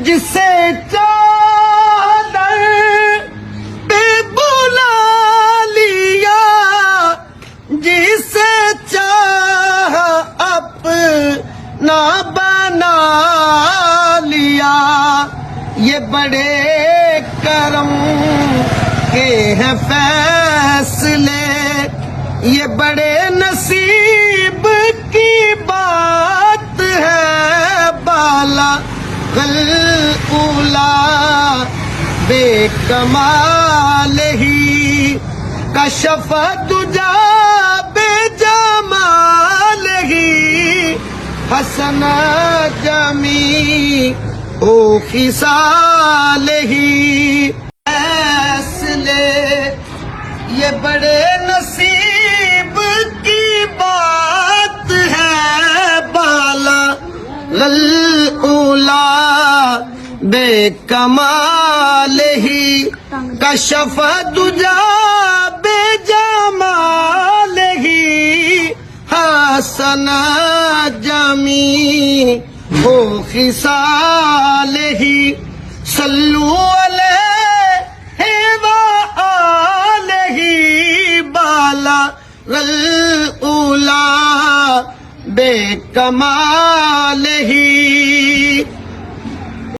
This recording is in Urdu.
جسے چادر پہ بلا لیا، جسے چاہ اپنا بنا لیا، یہ بڑے کرم کے ہیں فیصلے، یہ بڑے نصیب کی بات ہے، بالا اولا بے کمال ہی کشف دجا بے جمال ہی حسن جمی او خصال ہی فیصلے، یہ بڑے نصیب کی بات ہے، بالا اولا بے کمال ہی کشف دجا بے جمال ہی حسن جمی ہو خصال ہی صلو علیہ وآلہ بالا اولا بے کمال ہی